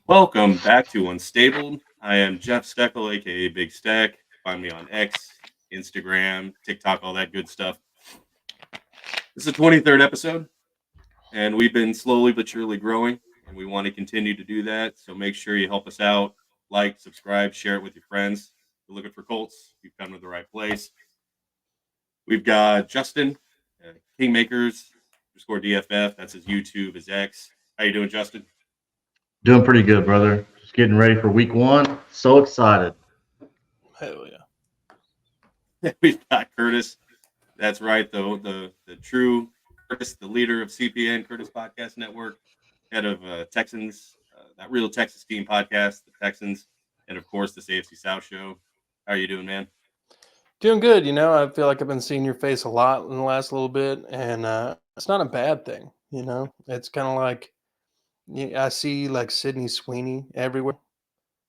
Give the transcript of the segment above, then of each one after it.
Welcome back to Unstable. I am Jeff Steckel, aka Bigsteck. Find me on X, Instagram, TikTok, all that good stuff. This is the 23rd episode, and we've been slowly but surely growing, and we want to continue to do that. So make sure you help us out. Like, subscribe, share it with your friends. If you're looking for Colts, you've come to the right place. We've got Justin, Kingmakers underscore DFF. That's his YouTube, his X. How you doing, Justin? Doing pretty good, brother. Just getting ready for week one. So excited. Hell Yeah. We've got Curtis. That's right, though. The true Curtis, the leader of CPN, Curtis Podcast Network, head of Texans, that real Texas team podcast, the Texans, and of course this AFC South show. How are you doing, man? Doing good. I feel like I've been seeing your face a lot in the last little bit, and it's not a bad thing. It's kind of like I see like Sydney Sweeney everywhere,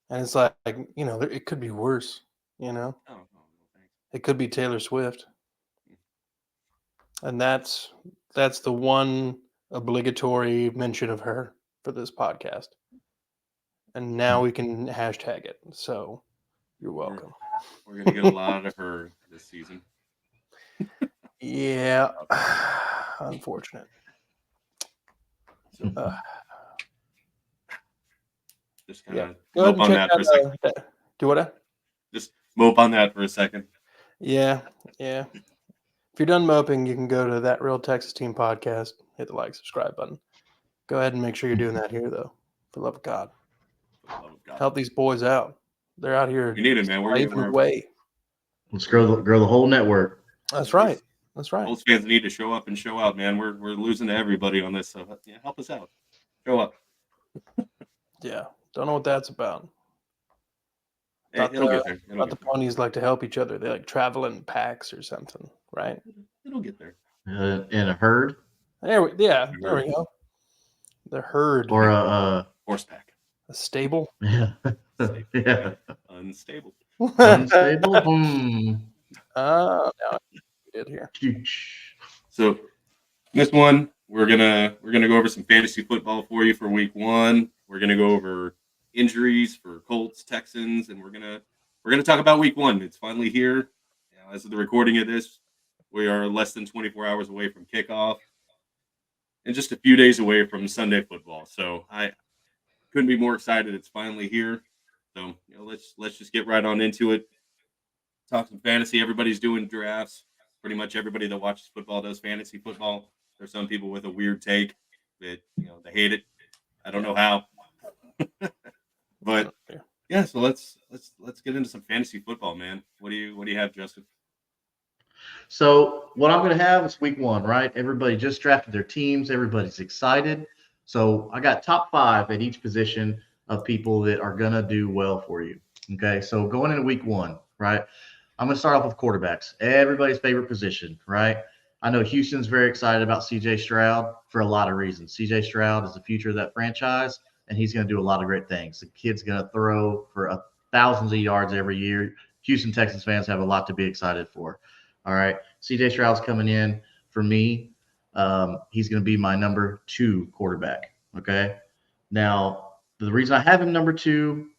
and it's like it could be worse. Oh, no, thanks. It could be Taylor Swift, and that's the one obligatory mention of her for this podcast. And now we can hashtag it. So you're welcome. We're gonna get a lot of her this season. Yeah, unfortunate. So Uh, just kind yeah, of go ahead mope and on check that for a second. out. Do what? Just mope on that for a second. Yeah. If you're done moping, you can go to That Real Texas Team podcast, hit the like, subscribe button. Go ahead and make sure you're doing that here, though. For the love of God, For the love of God. help these boys out. They're out here We need it, man. slaving We're away. Let's grow the whole network. That's right. That's right. Colts fans need to show up and show out, man. We're losing to everybody on this, so yeah, help us out. Show up. Yeah. Don't know what that's about. It'll get there. Thought the ponies like to help each other. They like travel in packs or something, right? It'll get there. In a herd There we go. The herd. or a Horseback. A stable. yeah. Yeah. Unstable. Unstable. Now we did here. So this one, we're gonna go over some fantasy football for you for week one. We're gonna go over injuries for Colts, Texans, and we're gonna talk about week one. It's finally here. As of the recording of this, we are less than 24 hours away from kickoff and just a few days away from Sunday football. So I couldn't be more excited. It's finally here. So let's just get right on into it. Talk some fantasy. Everybody's doing drafts. Pretty much everybody that watches football does fantasy football. There's some people with a weird take that they hate it. I don't know how. But yeah, so let's get into some fantasy football, man. What do you have, Justin? So what I'm going to have is week one, right? Everybody just drafted their teams. Everybody's excited. So I got top 5 at each position of people that are going to do well for you. Okay. So going into week one, right? I'm going to start off with quarterbacks, everybody's favorite position, right? I know Houston's very excited about CJ Stroud for a lot of reasons. CJ Stroud is the future of that franchise, and he's going to do a lot of great things. The kid's going to throw for thousands of yards every year. Houston Texans fans have a lot to be excited for. All right. CJ Stroud's coming in for me. He's going to be my number 2 quarterback. Okay. Now, the reason I have him number 2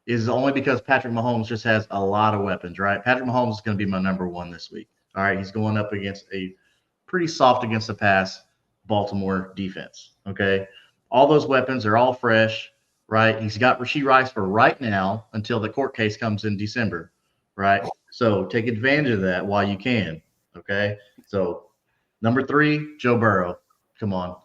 is only because Patrick Mahomes just has a lot of weapons, right? Patrick Mahomes is going to be my number 1 this week. All right. He's going up against a pretty soft against the pass Baltimore defense. Okay. All those weapons are all fresh, right? He's got Rashee Rice for right now until the court case comes in December, right? So take advantage of that while you can. Okay. So number 3, Joe Burrow. Come on.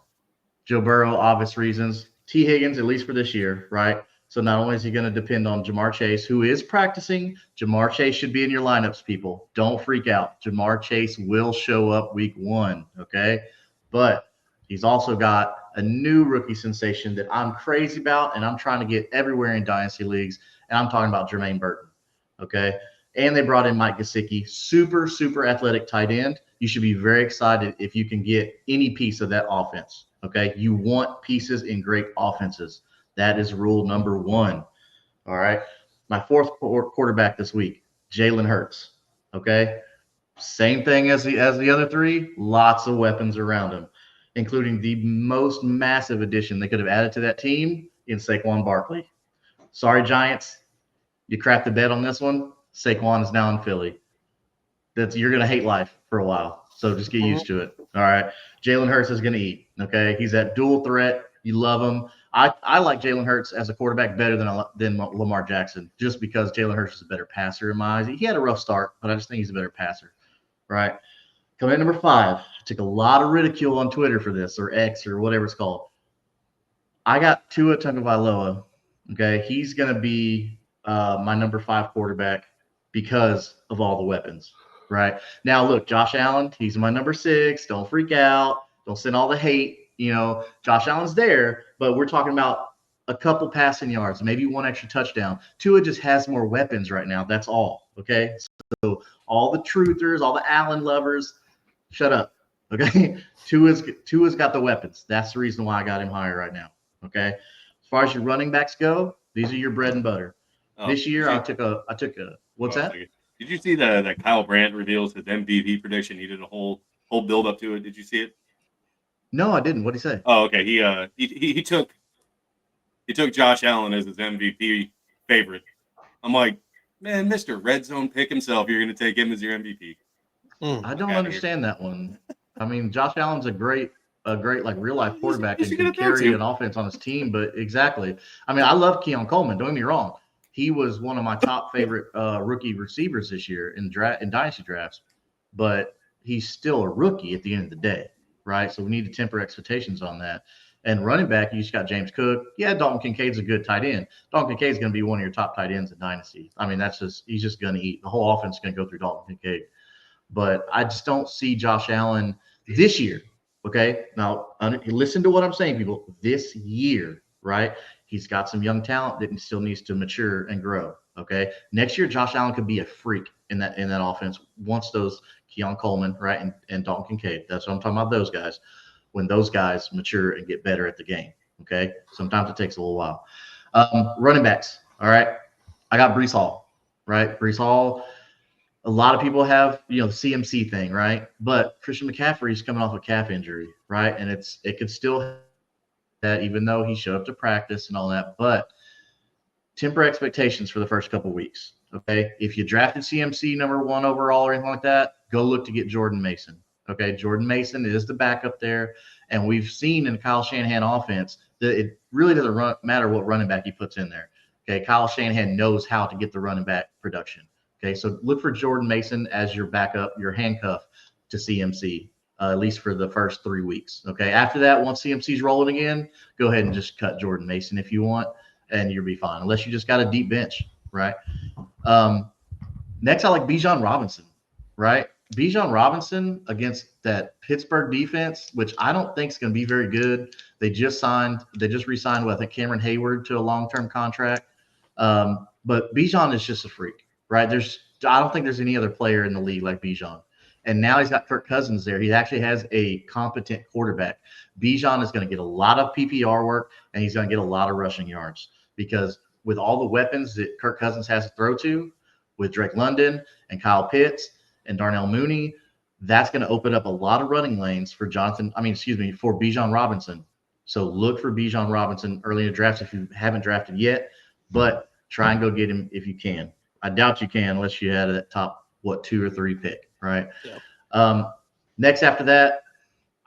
Joe Burrow, obvious reasons. T. Higgins, at least for this year, right? So not only is he going to depend on Jamar Chase, who is practicing, Jamar Chase should be in your lineups, people. Don't freak out. Jamar Chase will show up week one, okay? But he's also got a new rookie sensation that I'm crazy about, and I'm trying to get everywhere in dynasty leagues, and I'm talking about Jermaine Burton, okay? And they brought in Mike Gesicki, super, super athletic tight end. You should be very excited if you can get any piece of that offense, okay? You want pieces in great offenses. That is rule number 1. All right. My 4th quarterback this week, Jalen Hurts. Okay. Same thing as the other 3. Lots of weapons around him, including the most massive addition they could have added to that team, in Saquon Barkley. Sorry, Giants. You crapped the bed on this one. Saquon is now in Philly. You're going to hate life for a while. So just get used to it. All right. Jalen Hurts is going to eat. Okay. He's that dual threat. You love him. I like Jalen Hurts as a quarterback better than Lamar Jackson, just because Jalen Hurts is a better passer in my eyes. He had a rough start, but I just think he's a better passer. Right. Coming at number 5, took a lot of ridicule on Twitter for this, or X, or whatever it's called. I got Tua Tagovailoa. Okay. He's going to be my number 5 quarterback because of all the weapons. Right. Now, look, Josh Allen, he's my number 6. Don't freak out. Don't send all the hate. Josh Allen's there, but we're talking about a couple passing yards, maybe one extra touchdown. Tua just has more weapons right now. That's all. Okay. So all the truthers, all the Allen lovers, shut up. Okay. Tua's got the weapons. That's the reason why I got him higher right now. Okay. As far as your running backs go, these are your bread and butter. This year, I took a what's that? Did you see that Kyle Brandt reveals his MVP prediction? He did a whole build up to it. Did you see it? No, I didn't. What did he say? Oh, okay. He took Josh Allen as his MVP favorite. I'm like, man, Mr. Red Zone pick himself. You're going to take him as your MVP. I don't understand that one. I mean, Josh Allen's a great like real life quarterback and can carry an offense on his team. But exactly. I mean, I love Keon Coleman. Don't get me wrong. He was one of my top favorite rookie receivers this year in dynasty drafts, but he's still a rookie at the end of the day, right? So we need to temper expectations on that. And running back, you just got James Cook. Yeah, Dalton Kincaid's a good tight end. Dalton Kincaid's going to be one of your top tight ends in dynasty. I mean, he's just going to eat. The whole offense is going to go through Dalton Kincaid. But I just don't see Josh Allen this year. Okay, now listen to what I'm saying, people. This year, right? He's got some young talent that still needs to mature and grow. Okay. Next year, Josh Allen could be a freak in that offense once those Keon Coleman, right, and Dalton Kincaid. That's what I'm talking about, those guys. When those guys mature and get better at the game. Okay. Sometimes it takes a little while. Running backs. All right. I got Breece Hall, right? Breece Hall. A lot of people have, the CMC thing, right? But Christian McCaffrey is coming off a calf injury, right? And it could still that, even though he showed up to practice and all that, but temper expectations for the first couple of weeks. Okay. If you drafted CMC number 1 overall or anything like that, go look to get Jordan Mason. Okay. Jordan Mason is the backup there. And we've seen in Kyle Shanahan offense that it really doesn't matter what running back he puts in there. Okay. Kyle Shanahan knows how to get the running back production. Okay. So look for Jordan Mason as your backup, your handcuff to CMC. At least for the first 3 weeks. Okay. After that, once CMC's rolling again, go ahead and just cut Jordan Mason if you want, and you'll be fine. Unless you just got a deep bench, right? Next, I like Bijan Robinson, right? Bijan Robinson against that Pittsburgh defense, which I don't think is going to be very good. They just re-signed with, I think, Cameron Hayward to a long-term contract. But Bijan is just a freak, right? I don't think there's any other player in the league like Bijan. And now he's got Kirk Cousins there. He actually has a competent quarterback. Bijan is going to get a lot of PPR work, and he's going to get a lot of rushing yards because with all the weapons that Kirk Cousins has to throw to, with Drake London and Kyle Pitts and Darnell Mooney, that's going to open up a lot of running lanes for for Bijan Robinson. So look for Bijan Robinson early in the draft if you haven't drafted yet, but try and go get him if you can. I doubt you can unless you had a top 2 or 3 pick, right? Yeah. Next after that,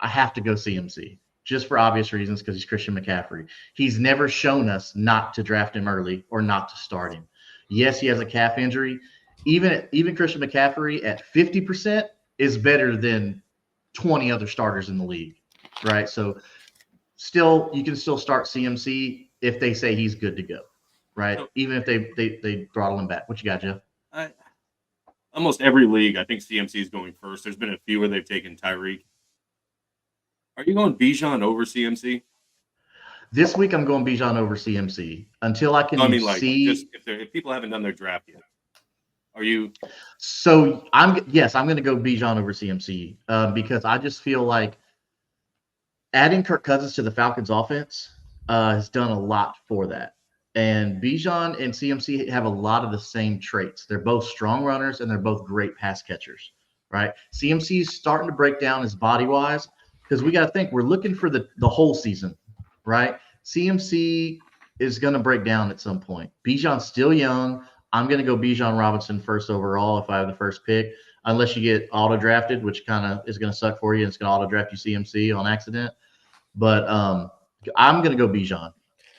I have to go CMC just for obvious reasons because he's Christian McCaffrey. He's never shown us not to draft him early or not to start him. Yes, he has a calf injury. Even Christian McCaffrey at 50% is better than 20 other starters in the league, right? So you can still start CMC if they say he's good to go, right? Even if they throttle him back. What you got, Jeff? Almost every league, I think CMC is going first. There's been a few where they've taken Tyreek. Are you going Bijan over CMC? This week, I'm going Bijan over CMC until I can see. Just if people haven't done their draft yet, are you? So I'm going to go Bijan over CMC because I just feel like adding Kirk Cousins to the Falcons' offense has done a lot for that. And Bijan and CMC have a lot of the same traits. They're both strong runners and they're both great pass catchers, right? CMC is starting to break down his body-wise because we got to think we're looking for the whole season, right? CMC is going to break down at some point. Bijan's still young. I'm going to go Bijan Robinson first overall if I have the first pick, unless you get auto drafted, which kind of is going to suck for you. It's going to auto draft you CMC on accident. But I'm going to go Bijan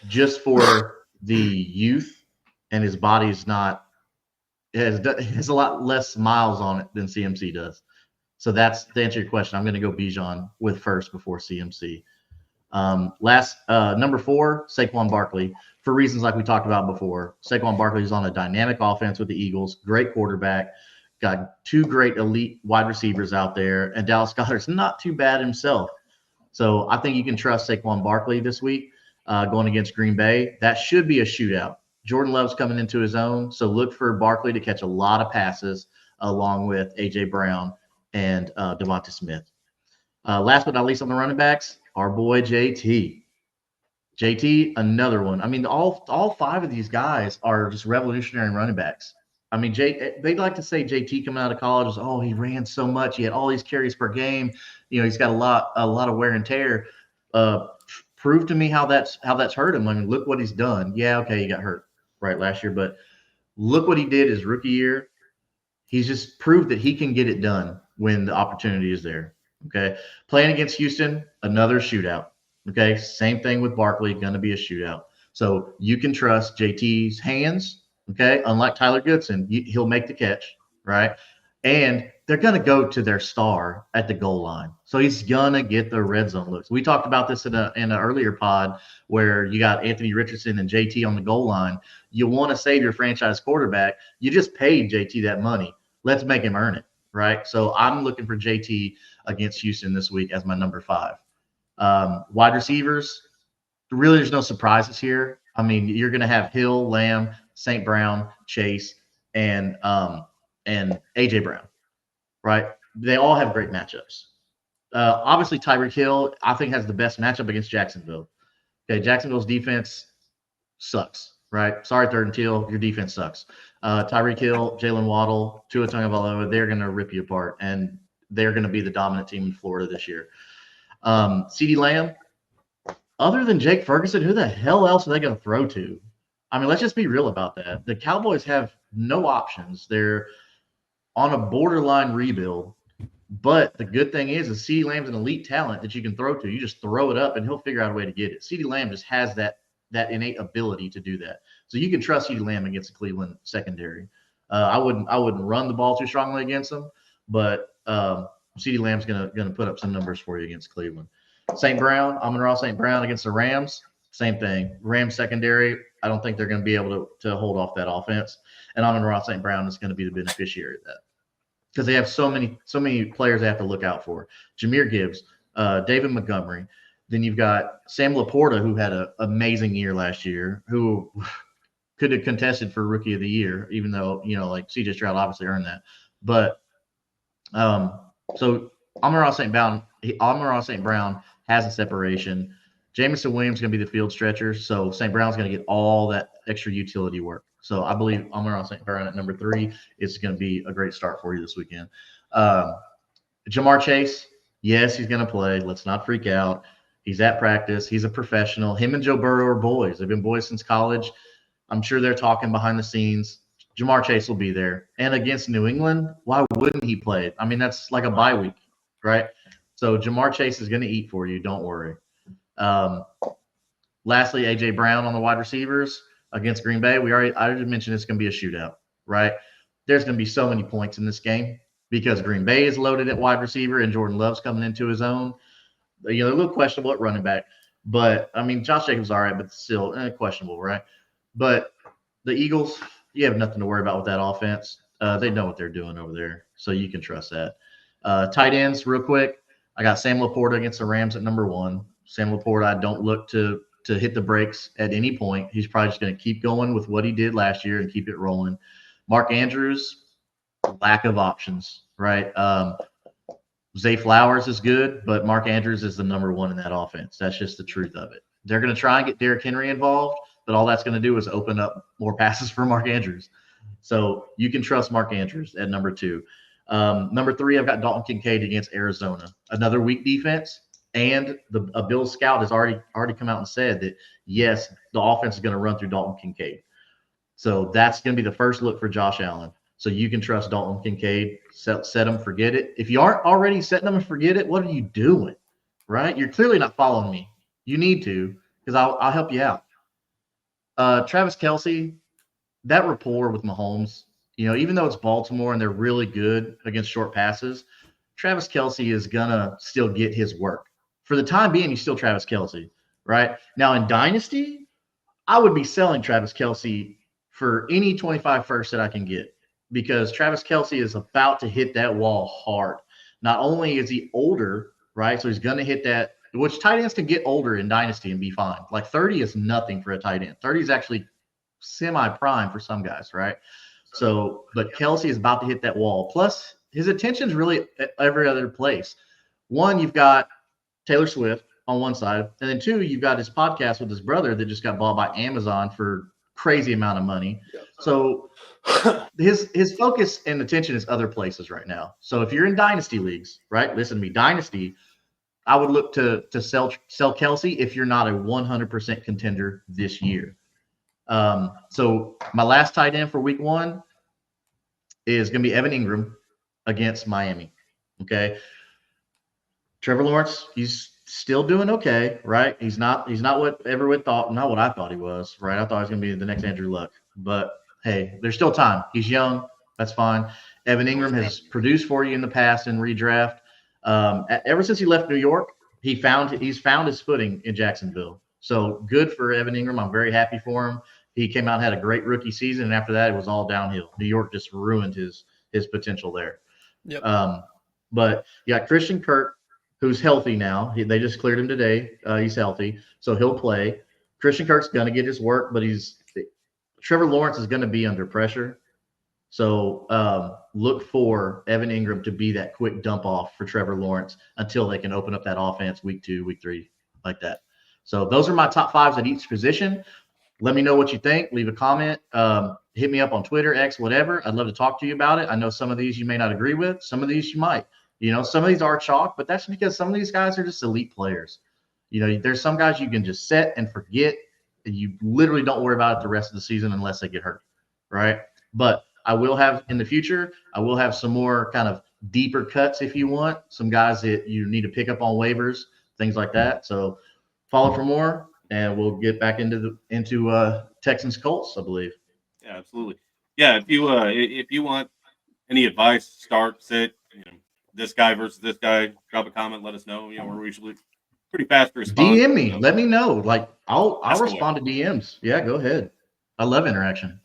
just for the youth, and his body's not has a lot less miles on it than CMC does. So that's to answer your question. I'm going to go Bijan with first before CMC. Number 4, Saquon Barkley, for reasons like we talked about before. Saquon Barkley is on a dynamic offense with the Eagles, great quarterback, got 2 great elite wide receivers out there, and Dallas Goedert's not too bad himself. So I think you can trust Saquon Barkley this week going against Green Bay. That should be a shootout. Jordan Love's coming into his own, so look for Barkley to catch a lot of passes along with A.J. Brown and Devonta Smith. Last but not least on the running backs, our boy JT. JT, another one. I mean, all 5 of these guys are just revolutionary running backs. I mean, they like to say JT coming out of college is, oh, he ran so much. He had all these carries per game. You know, he's got a lot of wear and tear. Prove to me how that's hurt him. I mean, look what he's done. Yeah, okay, he got hurt last year, but look what he did his rookie year. He's just proved that he can get it done when the opportunity is there. Okay. Playing against Houston, another shootout. Okay. Same thing with Barkley, going to be a shootout. So you can trust JT's hands. Okay. Unlike Tyler Goodson, he'll make the catch, right? And they're going to go to their star at the goal line. So he's going to get the red zone looks. We talked about this in an earlier pod where you got Anthony Richardson and JT on the goal line. You want to save your franchise quarterback. You just paid JT that money. Let's make him earn it, right? So I'm looking for JT against Houston this week as my number 5. Wide receivers, really there's no surprises here. I mean, you're going to have Hill, Lamb, St. Brown, Chase, and A.J. Brown, right? They all have great matchups. Obviously, Tyreek Hill, I think, has the best matchup against Jacksonville. Okay, Jacksonville's defense sucks, right? Sorry, Third and Teal, your defense sucks. Tyreek Hill, Jalen Waddle, Tua Tagovailoa, they're going to rip you apart, and they're going to be the dominant team in Florida this year. CeeDee Lamb, other than Jake Ferguson, who the hell else are they going to throw to? I mean, let's just be real about that. The Cowboys have no options. They're on a borderline rebuild. But the good thing is CeeDee Lamb's an elite talent that you can throw to. You just throw it up, and he'll figure out a way to get it. CeeDee Lamb just has that innate ability to do that. So you can trust CeeDee Lamb against the Cleveland secondary. I wouldn't run the ball too strongly against them, but CeeDee Lamb's gonna put up some numbers for you against Cleveland. St. Brown, Amon-Ra St. Brown against the Rams, same thing. Rams secondary, I don't think they're going to be able to hold off that offense. And Amon-Ra St. Brown is going to be the beneficiary of that because they have so many players they have to look out for. Jahmyr Gibbs, David Montgomery. Then you've got Sam Laporta, who had an amazing year last year, who could have contested for Rookie of the Year, even though, like C.J. Stroud obviously earned that. But so Amon-Ra St. Brown has a separation. Jameson Williams is going to be the field stretcher, so St. Brown's going to get all that extra utility work. So I believe Amon-Ra St. Brown at number 3 is going to be a great start for you this weekend. Jamar Chase, yes, he's going to play. Let's not freak out. He's at practice. He's a professional. Him and Joe Burrow are boys. They've been boys since college. I'm sure they're talking behind the scenes. Jamar Chase will be there. And against New England, why wouldn't he play? I mean, that's like a bye week, right? So Jamar Chase is going to eat for you. Don't worry. Lastly, A.J. Brown on the wide receivers against Green Bay. I already mentioned it's going to be a shootout, right? There's going to be so many points in this game because Green Bay is loaded at wide receiver and Jordan Love's coming into his own. A little questionable at running back. But, I mean, Josh Jacobs is all right, but still questionable, right? But the Eagles, you have nothing to worry about with that offense. They know what they're doing over there, so you can trust that. Tight ends, real quick. I got Sam Laporta against the Rams at number 1. Sam Laporta, I don't look to hit the brakes at any point. He's probably just going to keep going with what he did last year and keep it rolling. Mark Andrews, lack of options, right? Zay Flowers is good, but Mark Andrews is the number 1 in that offense. That's just the truth of it. They're going to try and get Derrick Henry involved, but all that's going to do is open up more passes for Mark Andrews. So you can trust Mark Andrews at number 2. Number 3, I've got Dalton Kincaid against Arizona. Another weak defense. And a Bills scout has already come out and said that, yes, the offense is going to run through Dalton Kincaid. So that's going to be the first look for Josh Allen. So you can trust Dalton Kincaid, set him, forget it. If you aren't already setting them and forget it, what are you doing? Right? You're clearly not following me. You need to, because I'll help you out. Travis Kelce, that rapport with Mahomes, even though it's Baltimore and they're really good against short passes, Travis Kelce is going to still get his work. For the time being, he's still Travis Kelce, right? Now in Dynasty, I would be selling Travis Kelce for any 25 first that I can get, because Travis Kelce is about to hit that wall hard. Not only is he older, right? So he's going to hit that, which tight ends can get older in Dynasty and be fine. Like 30 is nothing for a tight end. 30 is actually semi-prime for some guys, right? So, but Kelce is about to hit that wall. Plus, his attention's really at every other place. One, you've got Taylor Swift on one side, and then two, you've got his podcast with his brother that just got bought by Amazon for crazy amount of money. So his focus and attention is other places right now. So if you're in dynasty leagues, right? Listen to me, dynasty, I would look to sell Kelce if you're not a 100% contender this year. So my last tight end for week 1 is going to be Evan Ingram against Miami. Okay. Trevor Lawrence, he's still doing okay, right? He's not what everyone thought, not what I thought he was, right? I thought he was going to be the next Andrew Luck, but hey, there's still time. He's young. That's fine. Evan Ingram has produced for you in the past in redraft. Ever since he left New York, he's found his footing in Jacksonville. So good for Evan Ingram. I'm very happy for him. He came out and had a great rookie season, and after that, it was all downhill. New York just ruined his potential there. Yep. But you got Christian Kirk, who's healthy now. They just cleared him today. He's healthy, so he'll play. Christian Kirk's going to get his work, but Trevor Lawrence is going to be under pressure. So look for Evan Ingram to be that quick dump off for Trevor Lawrence until they can open up that offense week 2, week 3, like that. So those are my top 5s at each position. Let me know what you think. Leave a comment. Hit me up on Twitter, X, whatever. I'd love to talk to you about it. I know some of these you may not agree with. Some of these you might. Some of these are chalk, but that's because some of these guys are just elite players. There's some guys you can just set and forget, and you literally don't worry about it the rest of the season unless they get hurt, right? But I will have in the future, I will have some more kind of deeper cuts if you want, some guys that you need to pick up on waivers, things like that. So follow for more, and we'll get back into Texans Colts, I believe. Yeah, absolutely. Yeah, if you want any advice, start, sit, this guy versus this guy, drop a comment, let us know. We're usually pretty fast to respond. DM me, let me know. Like I'll respond to DMs. Yeah, go ahead. I love interaction.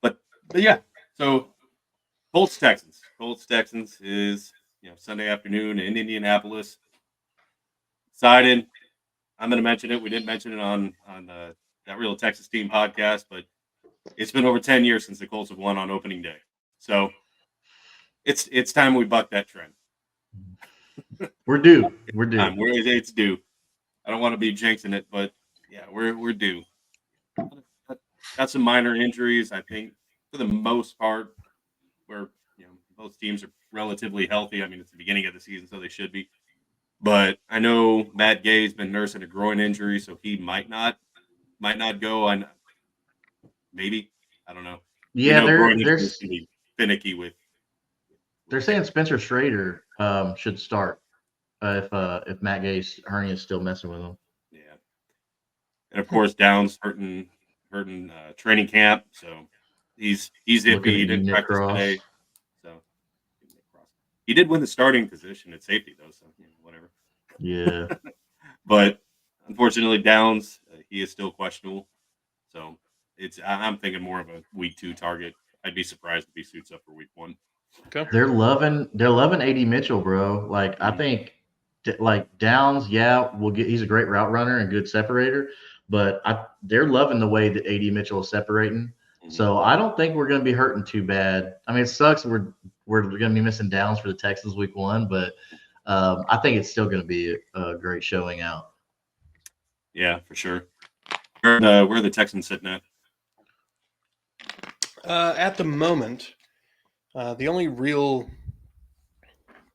But yeah, so Colts Texans is Sunday afternoon in Indianapolis. Excited. I'm going to mention it. We didn't mention it on That Real Texas Team podcast, but it's been over 10 years since the Colts have won on opening day. So it's time we buck that trend. We're due. It's due. I don't want to be jinxing it, but yeah, we're due. Got some minor injuries, I think, for the most part, where both teams are relatively healthy. I mean, it's the beginning of the season, so they should be. But I know Matt Gay's been nursing a groin injury, so he might not go. Maybe, I don't know. Yeah, groin injuries can be finicky with. They're saying Spencer Schrader should start if Matt Gay's hernia is still messing with him. Yeah, and of course Downs hurting training camp, so he's iffy. He didn't practice today, so he did win the starting position at safety though, so whatever. Yeah, but unfortunately Downs he is still questionable, so I'm thinking more of a week 2 target. I'd be surprised if he suits up for week 1. Okay. They're loving AD Mitchell, bro. Like I think Downs, he's a great route runner and good separator, but they're loving the way that AD Mitchell is separating. Mm-hmm. So I don't think we're going to be hurting too bad. I mean, it sucks. We're going to be missing Downs for the Texans week 1, but I think it's still going to be a great showing out. Yeah, for sure. Where are the Texans sitting at? At the moment, the only real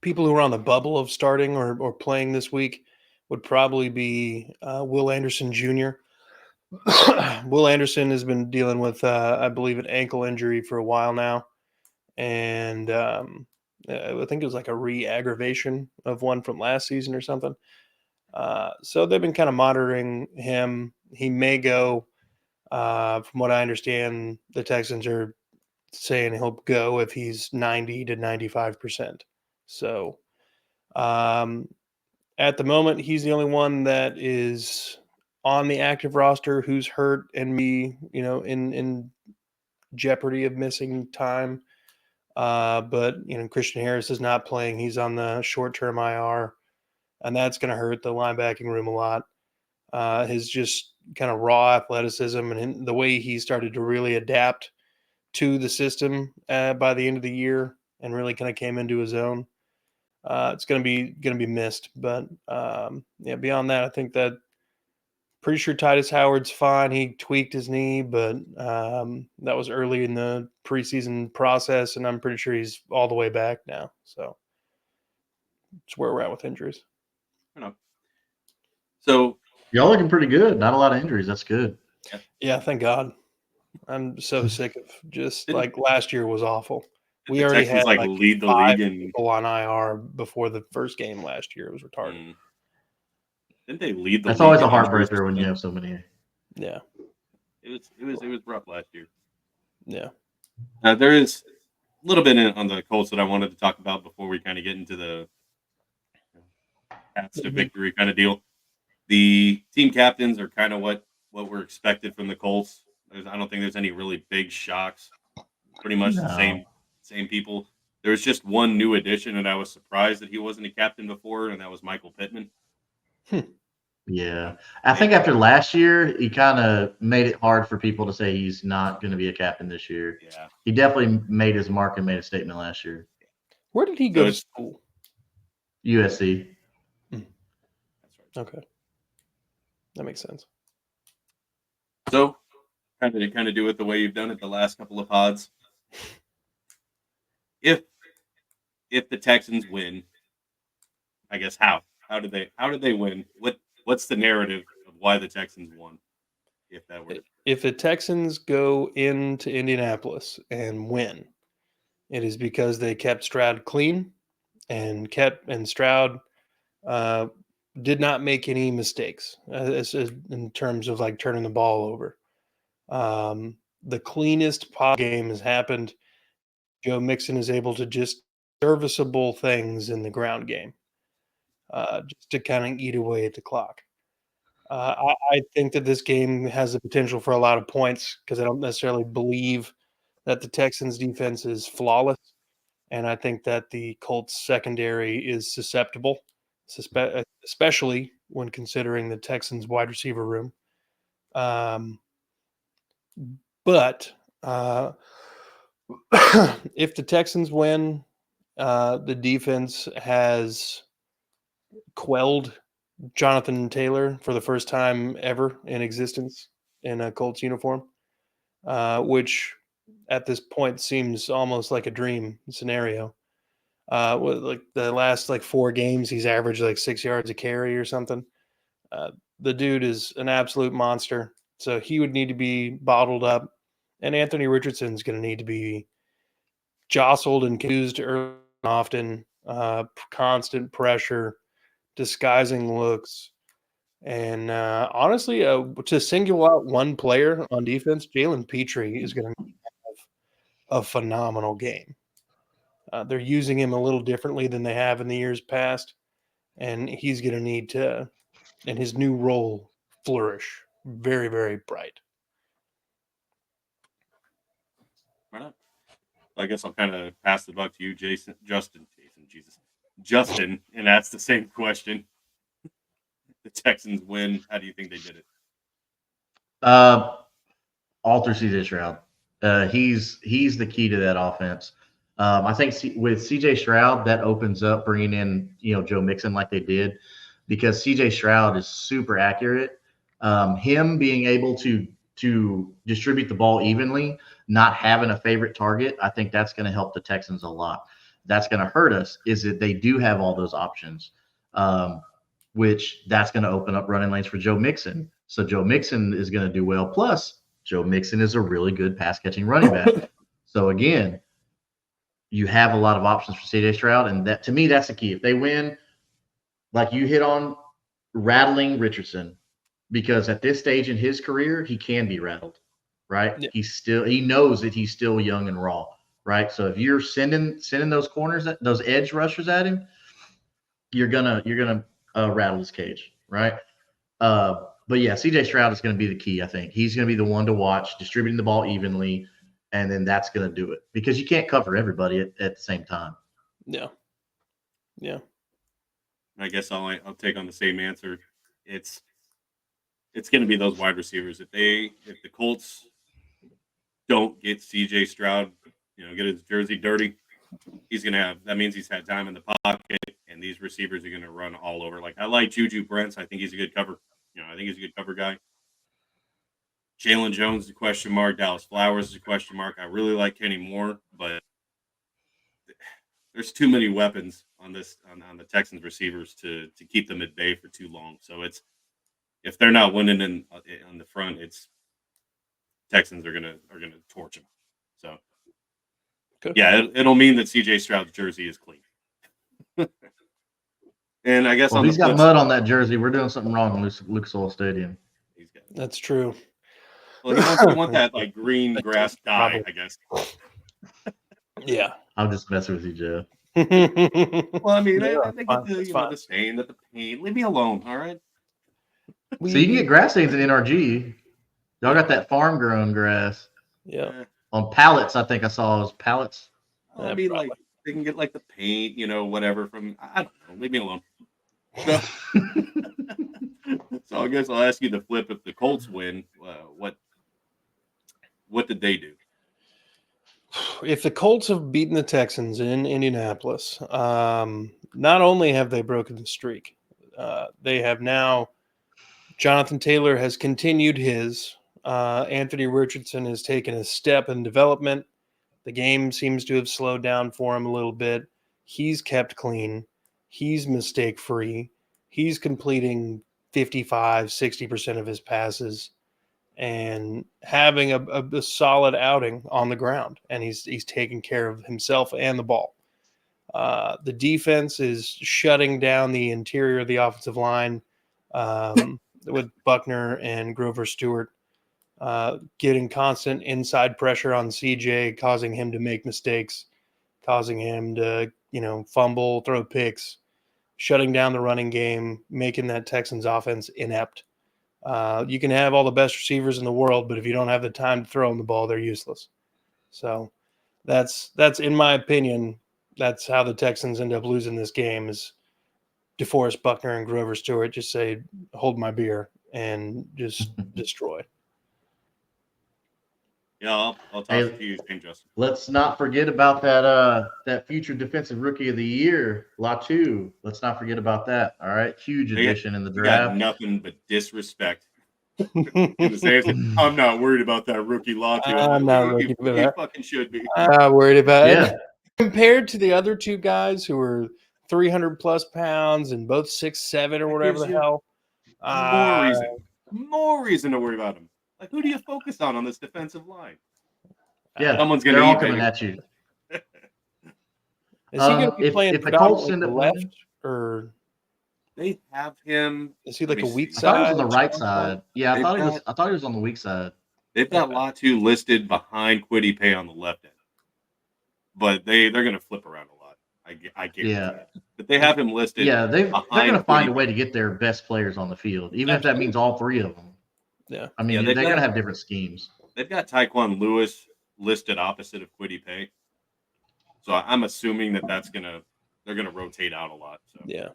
people who are on the bubble of starting or playing this week would probably be Will Anderson Jr. Will Anderson has been dealing with, I believe, an ankle injury for a while now, and I think it was like a re-aggravation of one from last season or something. So they've been kind of monitoring him. He may go. From what I understand, the Texans are saying he'll go if he's 90 to 95%. So um, at the moment, he's the only one that is on the active roster who's hurt and in jeopardy of missing time. But Christian Harris is not playing. He's on the short-term IR, and that's going to hurt the linebacking room a lot. His just kind of raw athleticism and the way he started to really adapt to the system by the end of the year and really kind of came into his own. It's going to be missed, but beyond that, I think that pretty sure Titus Howard's fine. He tweaked his knee, but that was early in the preseason process, and I'm pretty sure he's all the way back now. So it's where we're at with injuries. So Y'all looking pretty good. Not a lot of injuries. That's good. Yeah, thank God. I'm so sick of just Didn't- like last year was awful. We the already Texans had like lead the 5 league in. people on IR before the first game last year. It was retarded. Didn't they lead the That's league always a in injuries heartbreaker or when you something? have so many. Yeah, It was rough last year. yeah. There is a little bit on the Colts that I wanted to talk about before we kind of get into the paths to victory kind of deal. The team captains are kind of what were expected from the Colts. I don't think there's any really big shocks. Pretty much the No. same people. There was just one new addition, and I was surprised that he wasn't a captain before, and that was Michael Pittman. Yeah. I think after last year, he kind of made it hard for people to say he's not going to be a captain this year. Yeah. He definitely made his mark and made a statement last year. Where did he go to school? USC. That's right. Okay, that makes sense. So, kind of do it the way you've done it the last couple of pods. If the Texans win, I guess how did they win? What's the narrative of why the Texans won? If the Texans go into Indianapolis and win, it is because they kept Stroud clean and Stroud did not make any mistakes as in terms of like turning the ball over. The cleanest game has happened. Joe Mixon is able to just serviceable things in the ground game, just to kind of eat away at the clock. I think that this game has the potential for a lot of points because I don't necessarily believe that the Texans defense is flawless. And I think that the Colts secondary is susceptible, especially when considering the Texans wide receiver room. But if the Texans win, the defense has quelled Jonathan Taylor for the first time ever in existence in a Colts uniform, which at this point seems almost like a dream scenario. With like the last like 4 games, he's averaged like 6 yards a carry or something. The dude is an absolute monster. So he would need to be bottled up, and Anthony Richardson's going to need to be jostled and confused early and often. Constant pressure, disguising looks, and honestly, to single out one player on defense, Jalen Petrie is going to have a phenomenal game. They're using him a little differently than they have in the years past, and he's going to need to, in his new role, flourish. Very, very bright. Why not? I guess I'll kind of pass the buck to you, Justin, and ask the same question. The Texans win. How do you think they did it? All through CJ Stroud. He's the key to that offense. I think with CJ Stroud, that opens up bringing in Joe Mixon like they did, because CJ Stroud is super accurate. Him being able to distribute the ball evenly, not having a favorite target, I think that's going to help the Texans a lot. That's going to hurt us is that they do have all those options. which that's going to open up running lanes for Joe Mixon. So Joe Mixon is going to do well. Plus, Joe Mixon is a really good pass catching running back. So again, you have a lot of options for CJ Stroud, and that to me that's the key. If they win, like you hit on, rattling Richardson, because at this stage in his career, he can be rattled, right? Yeah. He knows that he's still young and raw, right? So if you're sending those corners, those edge rushers at him, you're gonna rattle his cage, right? But yeah, CJ Stroud is going to be the key. I think he's going to be the one to watch, distributing the ball evenly, and then that's going to do it because you can't cover everybody at the same time. Yeah. I guess I'll take on the same answer. It's going to be those wide receivers. If the Colts don't get CJ Stroud, get his jersey dirty, that means he's had time in the pocket, and these receivers are going to run all over. Like, I like Juju Brents. I think he's a good cover. I think he's a good cover guy. Jalen Jones is a question mark. Dallas Flowers is a question mark. I really like Kenny Moore, but there's too many weapons on the Texans receivers to keep them at bay for too long. So if they're not winning on the front, it's Texans are gonna torch them. So yeah, it'll mean that CJ Stroud's jersey is clean. And I guess if he's got mud on that jersey, we're doing something wrong in Lucas Oil Stadium. That's true. Well, he wants that like green grass dye, I guess. Yeah. I'm just messing with you, Jeff. Well, I mean, they get the stain, the paint. Leave me alone, all right? So you can get grass stains in NRG. Y'all got that farm grown grass. Yeah. On pallets, I think I saw those pallets. I mean, like they can get like the paint, whatever from. I don't know. Leave me alone. So I guess I'll ask you to flip. If the Colts win, what did they do? If the Colts have beaten the Texans in Indianapolis, not only have they broken the streak, they have now. Jonathan Taylor has continued his. Anthony Richardson has taken a step in development. The game seems to have slowed down for him a little bit. He's kept clean. He's mistake-free. He's completing 55, 60% of his passes and having a solid outing on the ground. And he's taking care of himself and the ball. The defense is shutting down the interior of the offensive line with Buckner and Grover Stewart. Getting constant inside pressure on CJ, causing him to make mistakes, causing him to, fumble, throw picks, shutting down the running game, making that Texans offense inept. You can have all the best receivers in the world, but if you don't have the time to throw them the ball, they're useless. So that's in my opinion, that's how the Texans end up losing this game is DeForest Buckner and Grover Stewart just say, hold my beer and just destroy. Yeah, I'll toss it to you, Justin. Let's not forget about that future defensive rookie of the year, Latu. Let's not forget about that. All right, huge addition in the draft. Got nothing but disrespect. I'm not worried about that rookie Latu. I'm not worried about that. He fucking should be. I'm not worried about Yeah. it. Compared to the other two guys who were 300 plus pounds and both 6'7" or whatever the hell. More reason to worry about him. Like, who do you focus on this defensive line? Yeah, someone's going to be all coming at you. Is he going to be playing predominantly the left, or they have him? Is he like a weak I side? thought he was on the right side. Yeah, I thought he was on the weak side. They've got Latu listed behind Kwity Paye on the left end, but they're going to flip around a lot. I guarantee it. But they have him listed. Yeah, they're going to find a way to get their best players on the field, even if that means all three of them. Yeah, I mean, they're going to have different schemes. They've got Tyquan Lewis listed opposite of Kwity Paye, so I'm assuming they're gonna rotate out a lot. So yeah,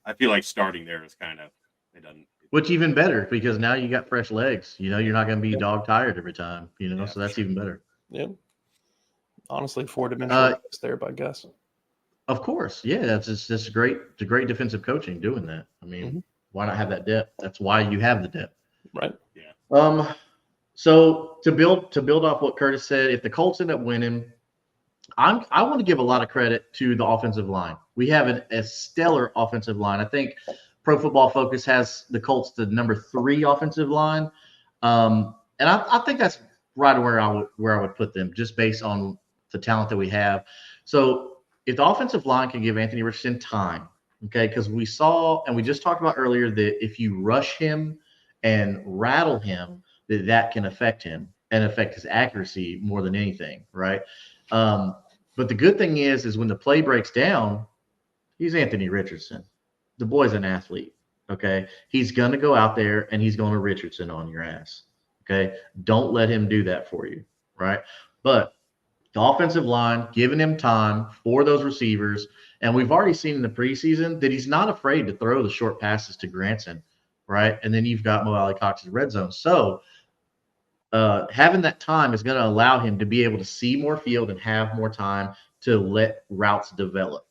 I feel like starting there is kind of it doesn't. Which even better because now you got fresh legs. You're not going to be dog tired every time. So that's even better. Yeah. Honestly, 4-dimensional there, I guess. Of course, yeah. It's just great. It's a great defensive coaching doing that. I mean, why not have that depth? That's why you have the depth. Right. Yeah. So to build off what Curtis said, if the Colts end up winning, I want to give a lot of credit to the offensive line. We have a stellar offensive line. I think Pro Football Focus has the Colts the number 3 offensive line, and I think that's right where I would put them, just based on the talent that we have. So if the offensive line can give Anthony Richardson time, okay, because we saw and we just talked about earlier that if you rush him and rattle him, that can affect him and affect his accuracy more than anything, right? But the good thing is when the play breaks down, he's Anthony Richardson. The boy's an athlete. Okay. He's going to go out there and he's going to Richardson on your ass. Okay. Don't let him do that for you. Right. But the offensive line, giving him time for those receivers. And we've already seen in the preseason that he's not afraid to throw the short passes to Granson. Right. And then you've got Mo Alley Cox's red zone. So having that time is going to allow him to be able to see more field and have more time to let routes develop.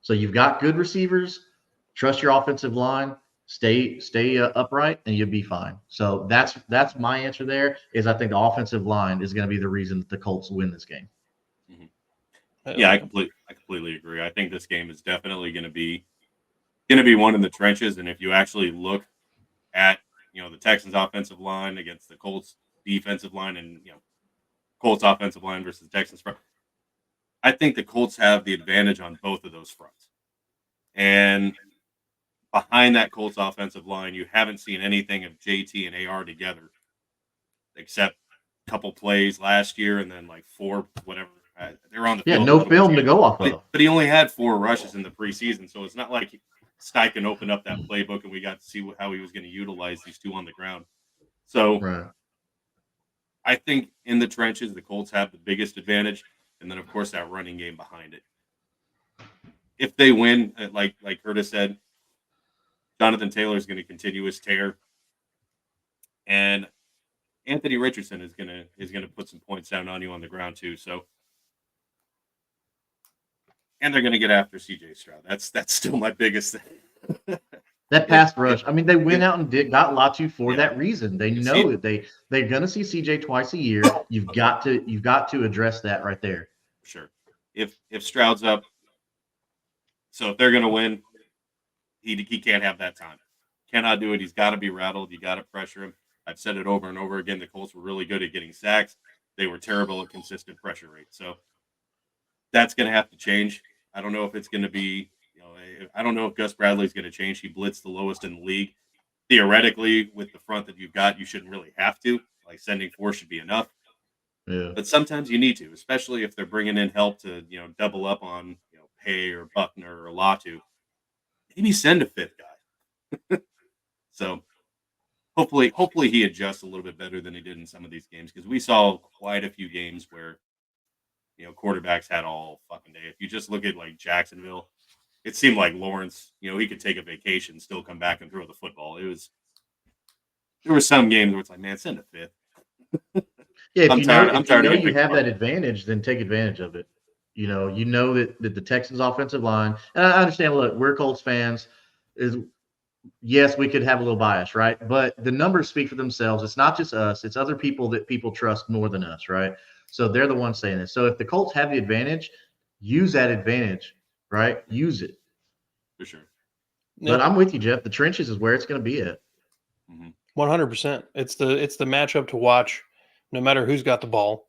So you've got good receivers. Trust your offensive line. Stay upright, and you'll be fine. So that's my answer. There is, I think the offensive line is going to be the reason that the Colts win this game. Mm-hmm. Yeah, I completely agree. I think this game is definitely going to be one in the trenches. And if you actually look at the Texans offensive line against the Colts defensive line, and Colts offensive line versus the Texans front, I think the Colts have the advantage on both of those fronts. And behind that Colts offensive line, you haven't seen anything of JT and AR together, except a couple plays last year, and then like 4 whatever. They're on the field. No film to go off of. But he only had 4 rushes in the preseason, so it's not like Steckel opened up that playbook and we got to see how he was going to utilize these two on the ground. So right. I think in the trenches, the Colts have the biggest advantage, and then of course that running game behind it. If they win, like Curtis said, Jonathan Taylor is going to continue his tear, and Anthony Richardson is going to put some points down on you on the ground too. So, and they're going to get after C.J. Stroud. That's still my biggest thing. That pass rush. I mean, they went out and got Latu for that reason. They know that they're going to see CJ twice a year. You've got to address that right there. Sure. If Stroud's up, so if they're going to win, he can't have that time. Cannot do it. He's got to be rattled. You got to pressure him. I've said it over and over again. The Colts were really good at getting sacks. They were terrible at consistent pressure rate. So that's going to have to change. I don't know if it's going to be. I don't know if Gus Bradley's going to change. He blitzed the lowest in the league. Theoretically, with the front that you've got, you shouldn't really have to. Like sending 4 should be enough. Yeah. But sometimes you need to, especially if they're bringing in help to double up on Pay or Buckner or Latu. Maybe send a 5th guy. So hopefully he adjusts a little bit better than he did in some of these games, because we saw quite a few games where quarterbacks had all fucking day. If you just look at like Jacksonville, it seemed like Lawrence, he could take a vacation, still come back and throw the football. There were some games where it's like, man, send a 5th. Yeah, if I'm you tired know of you have that advantage, then take advantage of it. You know that the Texans offensive line, and I understand, look, we're Colts fans, yes, we could have a little bias, right? But the numbers speak for themselves. It's not just us, it's other people that people trust more than us, right? So they're the ones saying this. So if the Colts have the advantage, use that advantage, right? Use it. For sure. But I'm with you, Jeff. The trenches is where it's going to be at. 100%. It's the matchup to watch, no matter who's got the ball.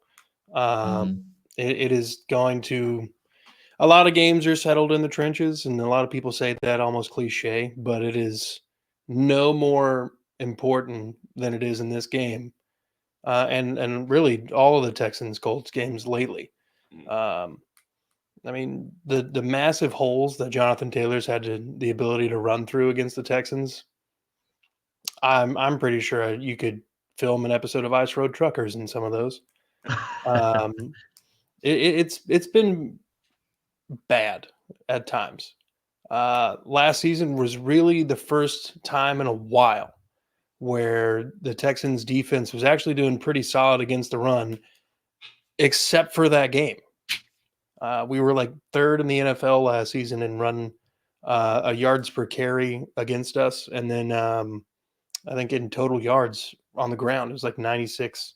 It is going to. A lot of games are settled in the trenches, and a lot of people say that almost cliche, but it is no more important than it is in this game, and really all of the Texans Colts games lately. I mean, the massive holes that Jonathan Taylor's had the ability to run through against the Texans. I'm pretty sure you could film an episode of Ice Road Truckers in some of those. It's been bad at times. Last season was really the first time in a while where the Texans defense was actually doing pretty solid against the run, except for that game. We were like 3rd in the NFL last season in run a yards per carry against us. And then I think in total yards on the ground, it was like 96.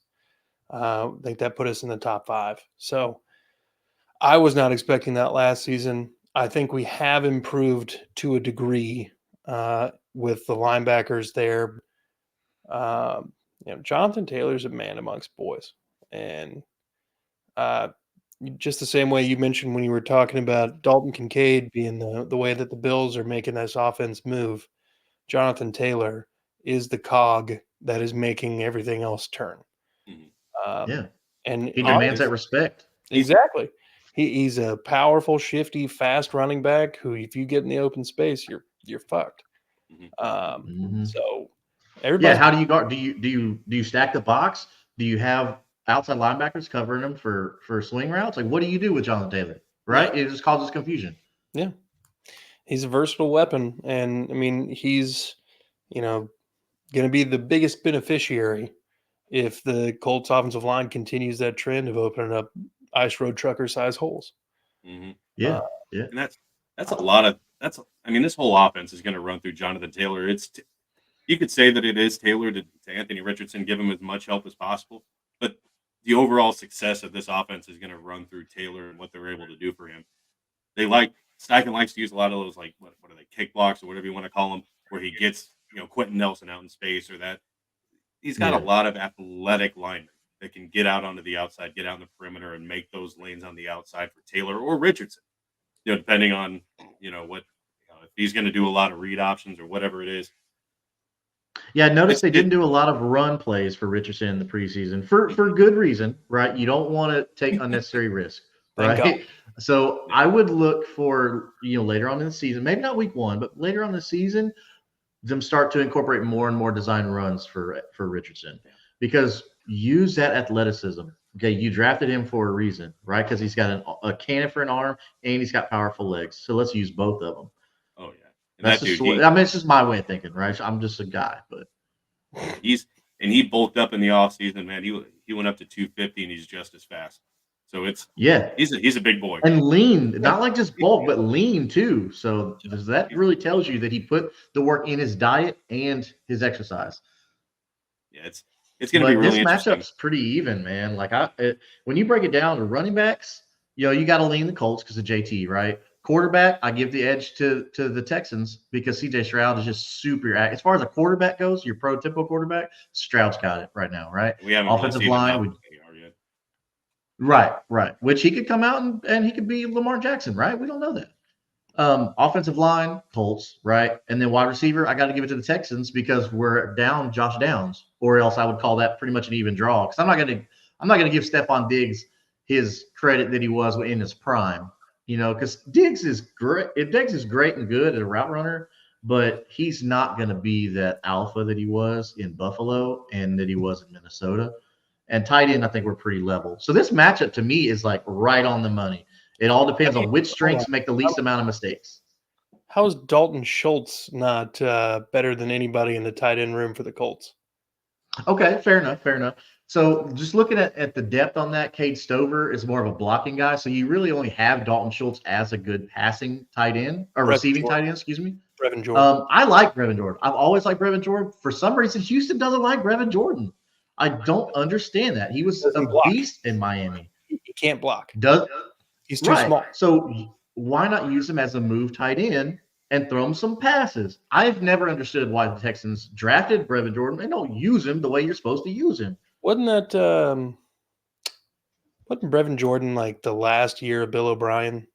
I think that put us in the top 5. So I was not expecting that last season. I think we have improved to a degree with the linebackers there. Jonathan Taylor's a man amongst boys, and uh, just the same way you mentioned when you were talking about Dalton Kincaid being the way that the Bills are making this offense move. Jonathan Taylor is the cog that is making everything else turn. Mhm. Yeah. And He demands that respect. exactly. He's a powerful, shifty, fast running back who, if you get in the open space, you're fucked. Mhm. So Yeah. everybody, How do you guard? Do you stack the box? Do you have outside linebackers covering him for swing routes? Like, what do you do with Jonathan Taylor? Right? Yeah. It just causes confusion. yeah, he's a versatile weapon, and I mean he's going to be the biggest beneficiary if the Colts offensive line continues that trend of opening up ice road trucker size holes. Mhm. Yeah. Uh, Yeah. And that's a lot of that's. I mean, this whole offense is going to run through Jonathan Taylor. You could say that it is tailored to Anthony Richardson, give him as much help as possible, but the overall success of this offense is going to run through Taylor and what they're able to do for him. Steichen likes to use a lot of those, like what are they, kick blocks or whatever you want to call them, where he gets Quentin Nelson out in space, or that he's got a Yeah. lot of athletic linemen that can get out onto the outside, get out in the perimeter, and make those lanes on the outside for Taylor or Richardson. Depending on what if he's going to do a lot of read options or whatever it is. Yeah, notice It's they didn't it, do a lot of run plays for Richardson in the preseason for good reason, right? You don't want to take unnecessary risk, Thank God. right? So Yeah. I would look for later on in the season, maybe not week 1, but later on in the season, them start to incorporate more and more design runs for Richardson, because use that athleticism. Okay, you drafted him for a reason, right? Because he's got a cannon for an arm and he's got powerful legs. So let's use both of them. Oh yeah, and That's that just dude, it's just my way of thinking, right? I'm just a guy, but he bulked up in the offseason, man. He went up to 250 and he's just as fast. So yeah. he's a big boy. And lean, not like just bulk, but lean too. So that He's- really tells you that he put the work in his diet and his exercise. Yeah, it's going to be But this really interesting. matchup's pretty even, man. Like when you break it down to running backs, you got to lean the Colts because of JT, right? Quarterback, I give the edge to the Texans because CJ Stroud is just super. As far as a quarterback goes, your prototypical quarterback, Stroud's got it right now, right? We haven't really Offensive seen line, how we good they are yet. Right. Which he could come out and he could be Lamar Jackson, right? We don't know that. Offensive line, Colts, right? And then wide receiver, I got to give it to the Texans because we're down Josh Downs, or else I would call that pretty much an even draw. Because I'm not gonna give Stephon Diggs his credit that he was in his prime, because Diggs is great. Diggs is great and good as a route runner, but he's not gonna be that alpha that he was in Buffalo and that he was in Minnesota. And tight end, I think we're pretty level. So this matchup to me is like right on the money. It all depends on which strengths make the least amount of mistakes. How is Dalton Schultz not better than anybody in the tight end room for the Colts? Okay, fair enough. So just looking at the depth on that, Cade Stover is more of a blocking guy. So you really only have Dalton Schultz as a good passing tight end or receiving tight end, excuse me. Brevin Jordan. I like Brevin Jordan. I've always liked Brevin Jordan. For some reason, Houston doesn't like Brevin Jordan. I don't understand that. He was Doesn't a block. beast in Miami. He can't block. He's too small. So why not use him as a move tight end and throw him some passes? I've never understood why the Texans drafted Brevin Jordan and don't use him the way you're supposed to use him. Wasn't Brevin Jordan like the last year of Bill O'Brien?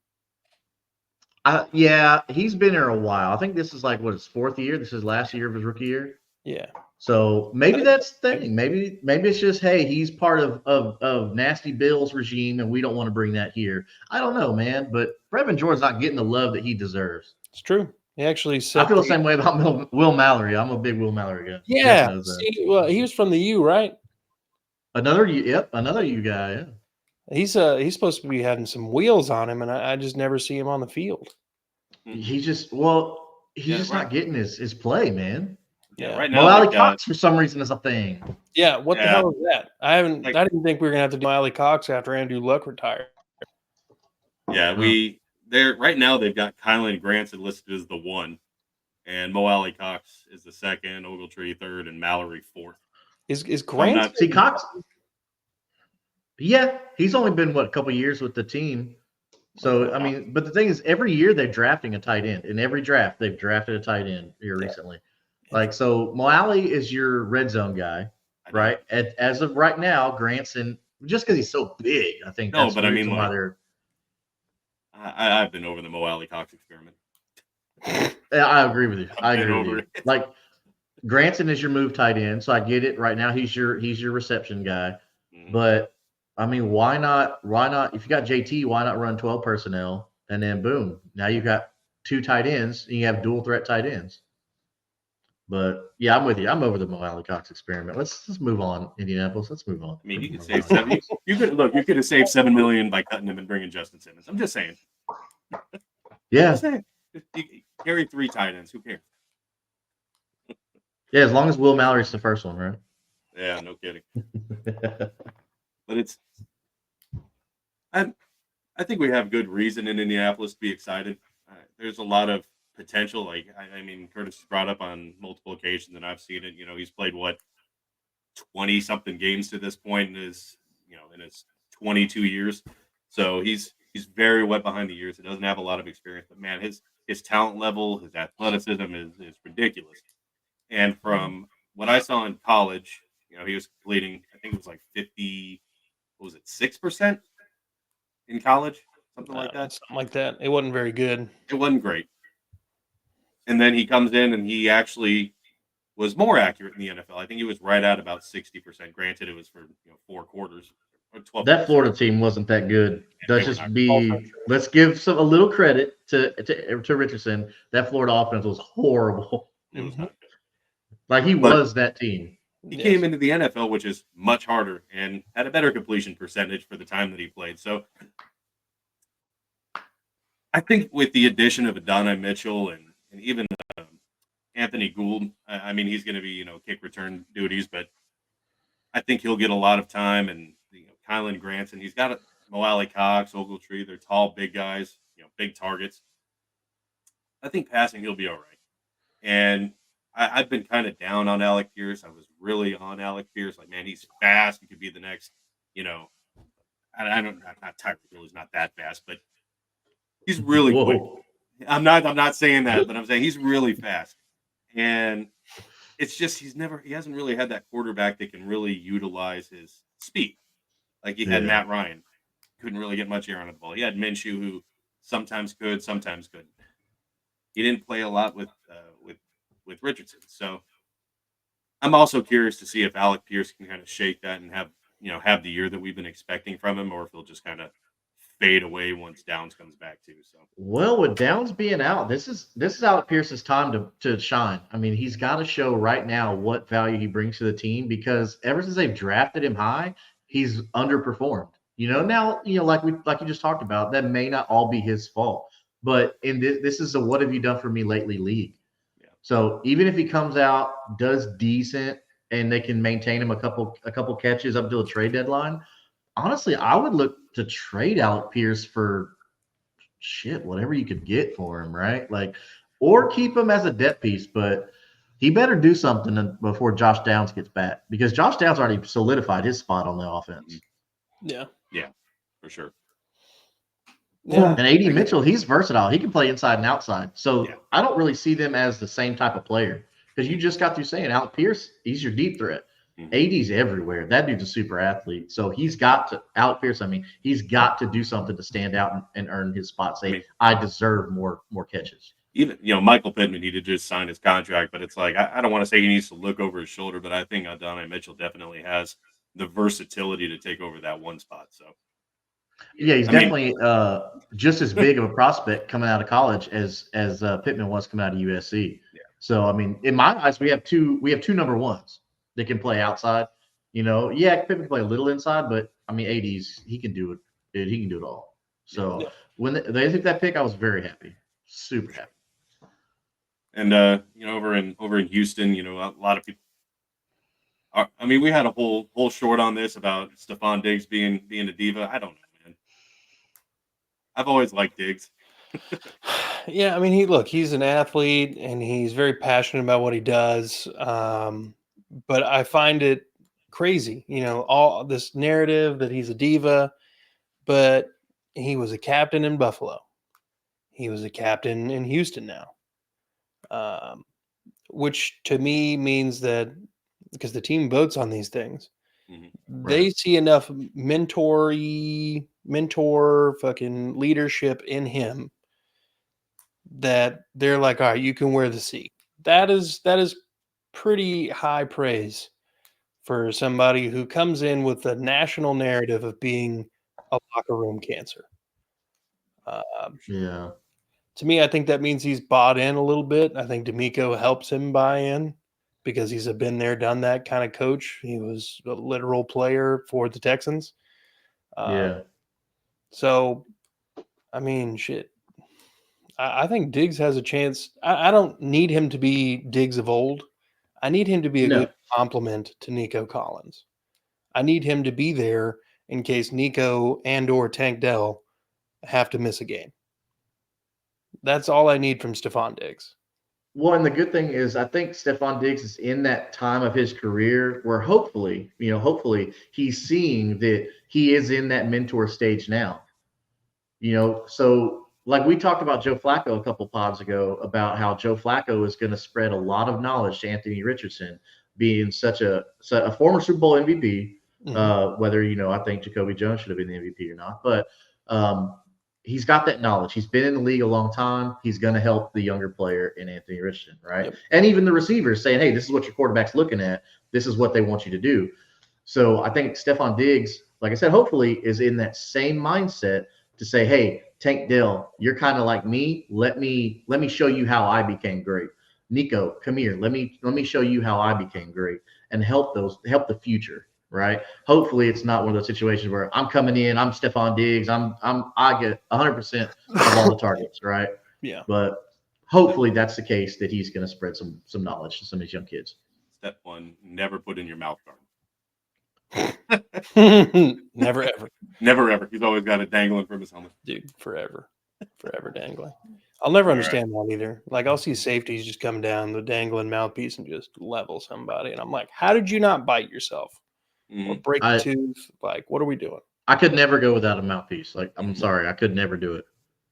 Yeah, he's been here a while. I think this is like his 4th year. This is last year of his rookie year. Yeah. So maybe that's the thing. Maybe it's just, hey, he's part of Nasty Bill's regime, and we don't want to bring that here. I don't know, man. But Brevin Jordan's not getting the love that he deserves. It's true. He actually I set feel the same way about Will Mallory. I'm a big Will Mallory guy. Yeah. Jeff knows that. See, well, he was from the U, right? Another U guy. Yeah. He's supposed to be having some wheels on him, and I just never see him on the field. He's just not getting his play, man. Yeah, right now. Mo Alley Cox for some reason is a thing. Yeah, what the hell is that? I didn't think we were gonna have to do Mo Alley Cox after Andrew Luck retired. Yeah, they're right now they've got Kylan Granson listed as the 1, and Mo Alley Cox is the 2nd, Ogletree 3rd, and Mallory 4th. Is Granson? Cox? Yeah, he's only been a couple years with the team. So, I mean, but the thing is, every year they're drafting a tight end. In every draft, they've drafted a tight end here recently. Like, so Moali is your red zone guy, right? As of right now, Granson, just because he's so big, I think No, that's but the I reason mean, why like, they're. I've been over the Mo Alley Cox experiment. I agree with you. I I've been agree with over you. it. Like, Granson is your move tight end, so I get it. Right now, he's your reception guy. Mhm. But I mean, why not? Why not? If you got JT, why not run 12 personnel and then boom, now you've got two tight ends and you have dual threat tight ends. But yeah, I'm with you. I'm over the Mo Alley Cox experiment. Let's move on, Indianapolis. Let's move on. I mean, you could save seven. You could look. You could have saved $7 million by cutting him and bringing Justin Simmons. I'm just saying. Yeah, Just saying. You carry 3 tight ends. Who cares? yeah. As long as Will Mallory's the first one, right? Yeah, no kidding. But it's. I think we have good reason in Indianapolis to be excited. There's a lot of potential. Like I mean, Curtis has brought up on multiple occasions, and I've seen it. He's played what 20 something games to this point in his 22 years. So he's very wet behind the ears. He doesn't have a lot of experience, but man, his talent level, his athleticism is ridiculous. And from what I saw in college, he was completing, I think it was like 50, what was it, 6% in college, something like that. Something like that. It wasn't very good. It wasn't great. And then he comes in and he actually was more accurate in the NFL. I think he was right at about 60%. Granted, it was for 4 quarters or 12 That quarters. Florida team wasn't that good. They were not. Let's give a little credit to Richardson. That Florida offense was horrible. It was not. Like he But was that team. he came into the NFL, which is much harder, and had a better completion percentage for the time that he played. So I think with the addition of Adonai Mitchell and even Anthony Gould, I mean, he's going to be, kick return duties, but I think he'll get a lot of time. And, Kylan Granson, he's got Mo Alley Cox, Ogletree. They're tall, big guys, big targets. I think passing, he'll be all right. And I've been kind of down on Alec Pierce. I was really on Alec Pierce. Like, man, he's fast. He could be the next, I don't, not Tyreek Hill is not that fast, but he's really quick. I'm not saying that, but I'm saying he's really fast. And it's just he hasn't really had that quarterback that can really utilize his speed. Like he had Matt Ryan, couldn't really get much air on the ball. He had Minshew, who sometimes could, sometimes couldn't. He didn't play a lot with Richardson. So I'm also curious to see if Alec Pierce can kind of shake that and have the year that we've been expecting from him, or if he'll just kind of fade away once Downs comes back too. So with Downs being out, this is Alec Pierce's time to shine. I mean, he's got to show right now what value he brings to the team, because ever since they've drafted him high, he's underperformed. Now like you just talked about, that may not all be his fault, but in this is a what have you done for me lately league. Yeah. So even if he comes out, does decent, and they can maintain him a couple catches up to the trade deadline, honestly, I would look to trade Alec Pierce for whatever you could get for him, right? Like, or keep him as a depth piece, but he better do something before Josh Downs gets back, because Josh Downs already solidified his spot on the offense. Yeah, for sure. Yeah. And AD Mitchell, he's versatile. He can play inside and outside. So I don't really see them as the same type of player, because you just got through saying Alec Pierce, he's your deep threat. AD's everywhere. That dude's a super athlete. So he's got to, Alec Pierce, he's got to do something to stand out and earn his spot. Say, I deserve more catches. Even, Michael Pittman, he did just sign his contract, but it's like, I don't want to say he needs to look over his shoulder, but I think Adonai Mitchell definitely has the versatility to take over that one spot. So, yeah, he's definitely just as big of a prospect coming out of college as Pittman was coming out of USC. Yeah. So, in my eyes, we have two number ones that can play outside. Pittman can play a little inside, but AD's, he can do it. Dude, he can do it all. So when they took that pick, I was very happy, super happy. And over in Houston, a lot of people. We had a whole short on this about Stephon Diggs being a diva. I don't know, man. I've always liked Diggs. Yeah, he's an athlete and he's very passionate about what he does. But I find it crazy, all this narrative that he's a diva, but he was a captain in Buffalo. He was a captain in Houston now, which to me means that because the team votes on these things, they see enough mentor fucking leadership in him that they're like, all right, you can wear the C. That is pretty high praise for somebody who comes in with the national narrative of being a locker room cancer. Yeah. To me, I think that means he's bought in a little bit. I think D'Amico helps him buy in because he's a been there, done that kind of coach. He was a literal player for the Texans. Yeah. So, I mean, shit. I think Diggs has a chance. I don't need him to be Diggs of old. I need him to be a No. good complement to Nico Collins. I need him to be there in case Nico and or Tank Dell have to miss a game. That's all I need from Stephon Diggs. Well, and the good thing is, I think Stephon Diggs is in that time of his career where hopefully he's seeing that he is in that mentor stage now. So like we talked about Joe Flacco a couple pods ago about how Joe Flacco is going to spread a lot of knowledge to Anthony Richardson, being such a former Super Bowl MVP. Whether I think Jacoby Jones should have been the MVP or not, but he's got that knowledge. He's been in the league a long time. He's going to help the younger player in Anthony Richardson, right? Yep. And even the receivers saying, "Hey, this is what your quarterback's looking at. This is what they want you to do." So I think Stephon Diggs, like I said, hopefully is in that same mindset to say, "Hey, Tank Dell, you're kind of like me. Let me show you how I became great. Nico, come here. Let me show you how I became great and help the future." Right. Hopefully it's not one of those situations where I'm coming in, I'm Stephon Diggs, I get 100% of all the targets. Right. Yeah. But hopefully that's the case, that he's going to spread some knowledge to some of these young kids. Step one: never put in your mouth guard. Never ever. Never ever. He's always got it dangling from his helmet. Dude, forever dangling. I'll never All understand that either. Like I'll see safeties just come down the dangling mouthpiece and just level somebody, and I'm like, how did you not bite yourself or break a tooth? Like, what are we doing? I could never go without a mouthpiece. Like, I'm sorry, I could never do it.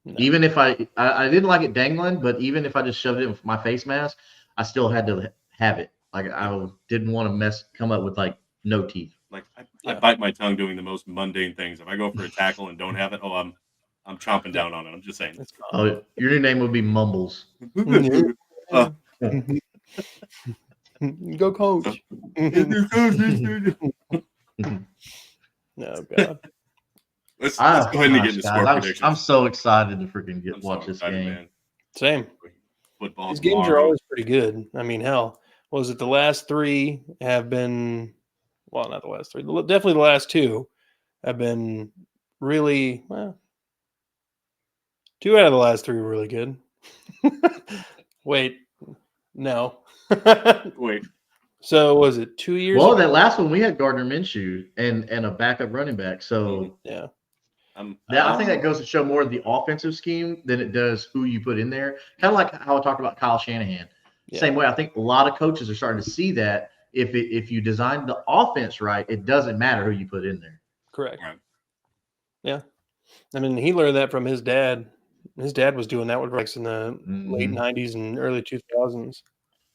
No. Even if I didn't like it dangling, but even if I just shoved it with my face mask, I still had to have it. Like I didn't want to come up with like no teeth. Like I bite my tongue doing the most mundane things. If I go for a tackle and don't have it, I'm chomping down on it. I'm just saying. Oh, your new name would be Mumbles. Go coach. No, God. Let's go ahead and get into score predictions. I'm so excited to freaking watch this game. Man. Same. Football. These games are always pretty good. I mean, hell, was it the last three have been? Well, not the last three. Definitely the last two have been really well. 2 out of the last 3 were really good. Wait, no. Wait. So was it 2 years? Well, ago? that last one we had Gardner Minshew and a backup running back. So yeah. I think that goes to show more of the offensive scheme than it does who you put in there. Kind of like how I talked about Kyle Shanahan. Yeah. Same way, I think a lot of coaches are starting to see that if you design the offense right, it doesn't matter who you put in there. Correct. Right. Yeah. I mean, he learned that from his dad. His dad was doing that with Rex in the late 90s and early 2000s.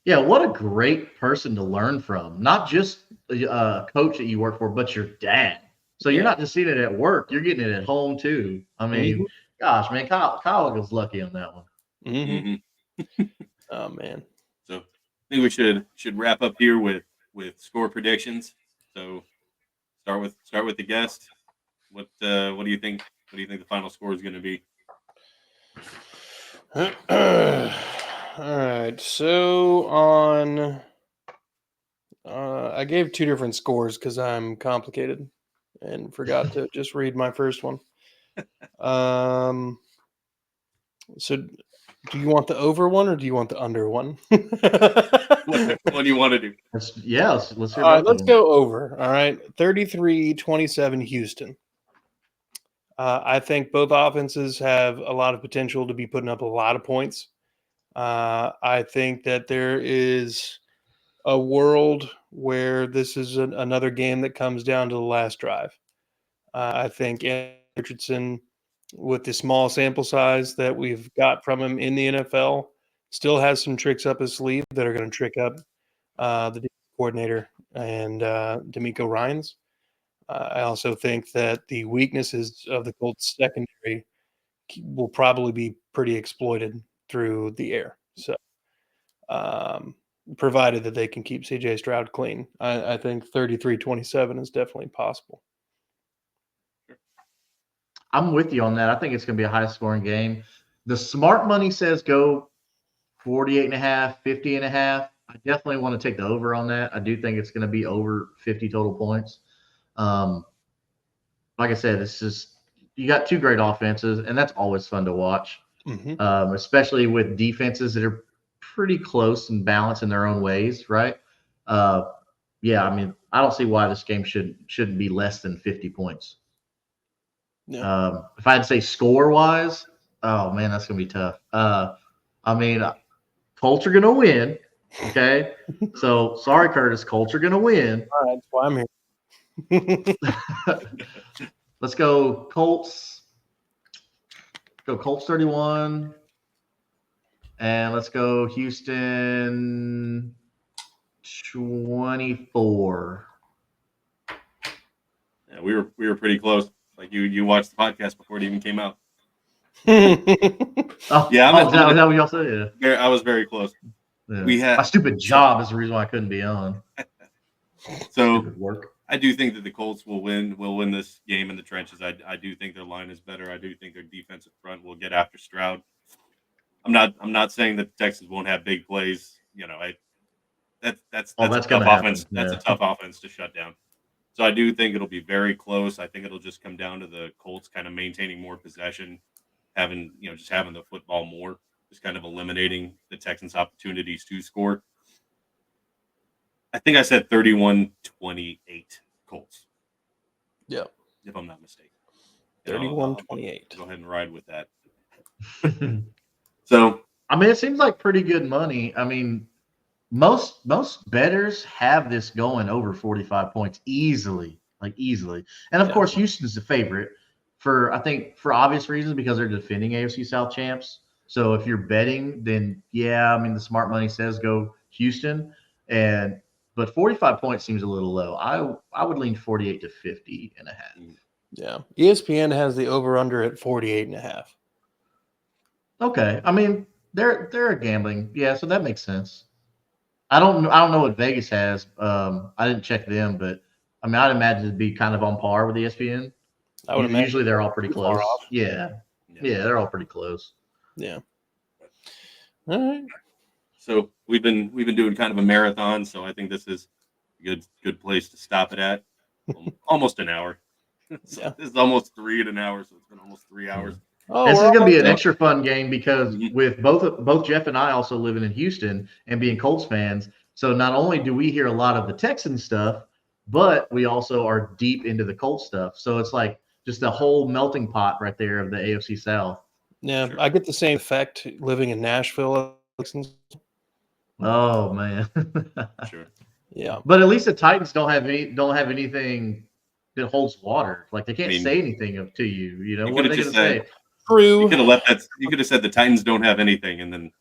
Yeah, what a great person to learn from. Not just a coach that you work for, but your dad. So you're not just seeing it at work; you're getting it at home too. I mean, gosh, man, Kyle was lucky on that one. Oh man. So I think we should wrap up here with score predictions. So start with the guest. What do you think? What do you think the final score is going to be? All right. So on, I gave 2 different scores because I'm complicated and forgot to just read my first one. So do you want the over one or do you want the under one? What do you want to do? Let's hear all right, let's go over. All right. 33-27 Houston. I think both offenses have a lot of potential to be putting up a lot of points. I think that there is a world where this is another game that comes down to the last drive. I think Richardson with the small sample size that we've got from him in the NFL, still has some tricks up his sleeve that are going to trick up the defensive coordinator and D'Amico Ryans. I also think that the weaknesses of the Colts secondary will probably be pretty exploited through the air. So, provided that they can keep CJ Stroud clean, I think 33-27 is definitely possible. I'm with you on that. I think it's going to be a high scoring game. The smart money says go 48.5, 50.5. I definitely want to take the over on that. I do think it's going to be over 50 total points. Like I said, it's just you got two great offenses, and that's always fun to watch, especially with defenses that are pretty close and balanced in their own ways, right? Yeah, I mean, I don't see why this game shouldn't be less than 50 points. Yeah. If I had to say score-wise, oh, man, that's going to be tough. I mean, Colts are going to win, okay? So, sorry, Curtis, Colts are going to win. All right, that's why I'm here. Let's go Colts. Go Colts 31. And let's go Houston 24. Yeah, we were pretty close. Like you watched the podcast before it even came out. Oh, Yeah, is that what y'all said? Yeah. I was very close. Yeah. My stupid job is the reason why I couldn't be on. So stupid work. I do think that the Colts will win this game in the trenches. I do think their line is better. I do think their defensive front will get after Stroud. I'm not saying that the Texans won't have big plays. You know, that's a tough offense. That's a tough offense to shut down. So I do think it'll be very close. I think it'll just come down to the Colts kind of maintaining more possession, having the football more, just kind of eliminating the Texans' opportunities to score. I think I said 31-28 Colts. Yeah. If I'm not mistaken. 31-28. Go ahead and ride with that. So, I mean, it seems like pretty good money. I mean, most bettors have this going over 45 points easily. And of course, Houston's the favorite for obvious reasons because they're defending AFC South champs. So if you're betting, then yeah, I mean the smart money says go Houston, but 45 points seems a little low. I would lean 48 to 50 and a half. Yeah, ESPN has the over under at 48 and a half. Okay, I mean they're a gambling, yeah, so that makes sense. I don't know what Vegas has. I didn't check them, but I mean I'd imagine it'd be kind of on par with ESPN. I would imagine usually they're all pretty close. Yeah, they're all pretty close. Yeah. All right. So we've been doing kind of a marathon, so I think this is a good place to stop it at. Almost an hour. So this is almost 3 in an hour, so it's been almost 3 hours. Oh, this is going to be an extra fun game because with both Jeff and I also living in Houston and being Colts fans, so not only do we hear a lot of the Texans stuff, but we also are deep into the Colts stuff. So it's like just a whole melting pot right there of the AFC South. Yeah, sure. I get the same effect living in Nashville. Oh man. Sure. Yeah. But at least the Titans don't have anything that holds water. Like they can't say anything to you. You know, what are they going to say? True. You could have left that. You could have said the Titans don't have anything, and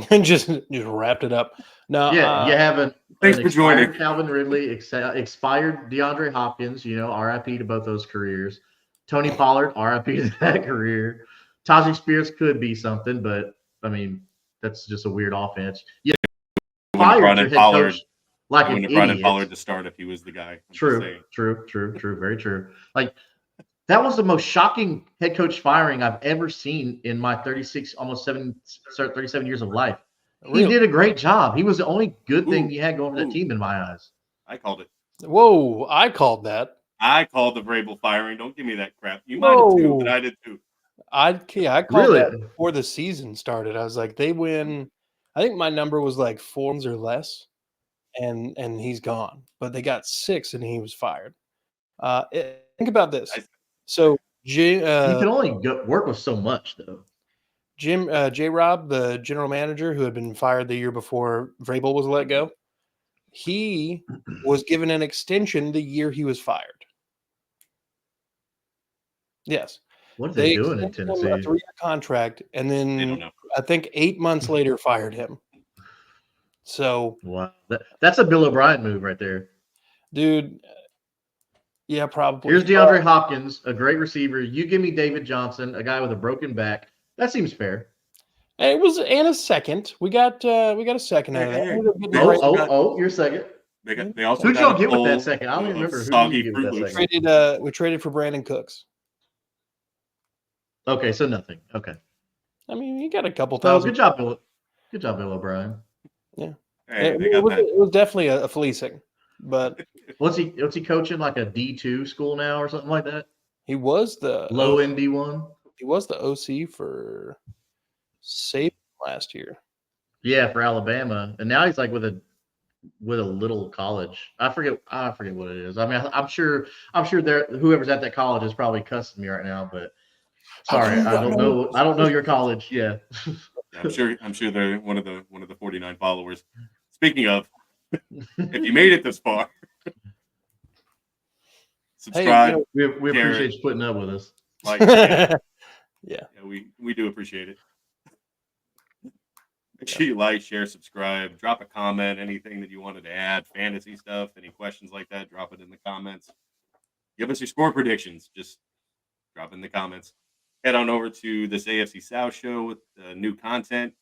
then just wrapped it up. No, yeah, you have thanks for joining. Calvin Ridley, expired DeAndre Hopkins. You know, RIP to both those careers. Tony Pollard, RIP to that career. Tajay Spears could be something, but I mean, that's just a weird offense. Yeah, fired your head coach like an idiot. Brought in Pollard to start if he was the guy. True, very true. Like. That was the most shocking head coach firing I've ever seen in my 37 years of life. He did a great job. He was the only good thing he had going for that team in my eyes. I called it. Whoa, I called that. I called the Vrabel firing. Don't give me that crap. You might have too, but I did too. I called that before the season started. I was like, they win. I think my number was like 4 wins or less, and he's gone. But they got 6, and he was fired. Think about this. So you can only work with so much, though. J-Rob, the general manager who had been fired the year before Vrabel was let go, he was given an extension the year he was fired. Yes. What are They they doing in extended him a Tennessee? 3-year contract, and They don't then know. I think 8 months later fired him. So, Wow, that's a Bill O'Brien move right there. dude, yeah, probably. Here's DeAndre Hopkins, a great receiver. You give me David Johnson, a guy with a broken back. That seems fair. And it was and a second. We got a second out of that. Hey, Ended up getting they a great- also You're second. They also Who'd got y'all a get with that bowl second? I don't even of remember. Who did soggy you get with Fruit that Loops. second? we traded for Brandon Cooks. Okay, so nothing. Okay. I mean, he got a couple So thousand. good job, Bill. Good job, Bill O'Brien. Yeah, Hey, they it got that. was definitely a fleecing, but What's he coaching like a D2 school now or something like that? he was the Low end D1? he was the OC for Saban last year. Yeah, for Alabama. And now he's like with a little college. I forget what it is. I mean, I'm sure there whoever's at that college is probably cussing me right now, but sorry, I don't know your college. Yeah. I'm sure they're one of the 49 followers. Speaking of, if you made it this far, subscribe. Hey, we appreciate you putting up with us. Like, yeah, yeah, we do appreciate it. Make sure you like, share, subscribe, drop a comment, anything that you wanted to add, fantasy stuff, any questions like that, drop it in the comments. Give us your score predictions. Just drop in the comments. Head on over to this AFC South show with new content.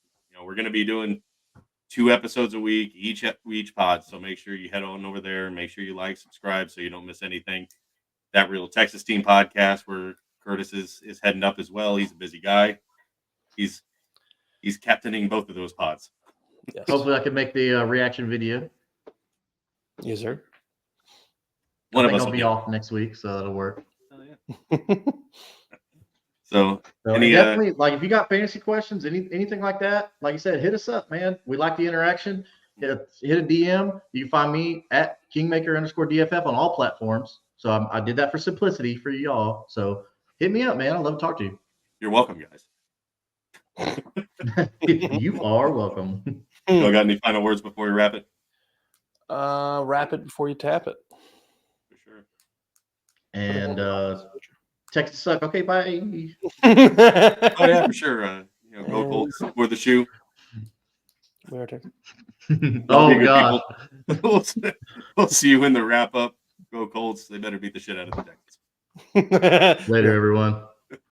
We're going to be doing 2 episodes a week, each pod. So make sure you head on over there and make sure you like, subscribe so you don't miss anything. That Real Texas Team podcast where Curtis is heading up as well. He's a busy guy. He's captaining both of those pods. Yes. Hopefully I can make the reaction video. Yes, sir. I think I'll be off next week, so that'll work. Oh, yeah. So definitely, like if you got fantasy questions, anything like that, like you said, hit us up, man. We like the interaction. Hit a DM. You can find me at Kingmaker_DFF on all platforms. So I did that for simplicity for y'all. So hit me up, man. I'd love to talk to you. You're welcome, guys. You are welcome. Y'all got any final words before we wrap it? Wrap it before you tap it. For sure. And Texas suck. Okay, bye. Oh yeah, for sure. Go Colts for the shoe. We are Texas. Oh God. We'll see you in the wrap up. Go Colts. They better beat the shit out of the Texans. Later, everyone.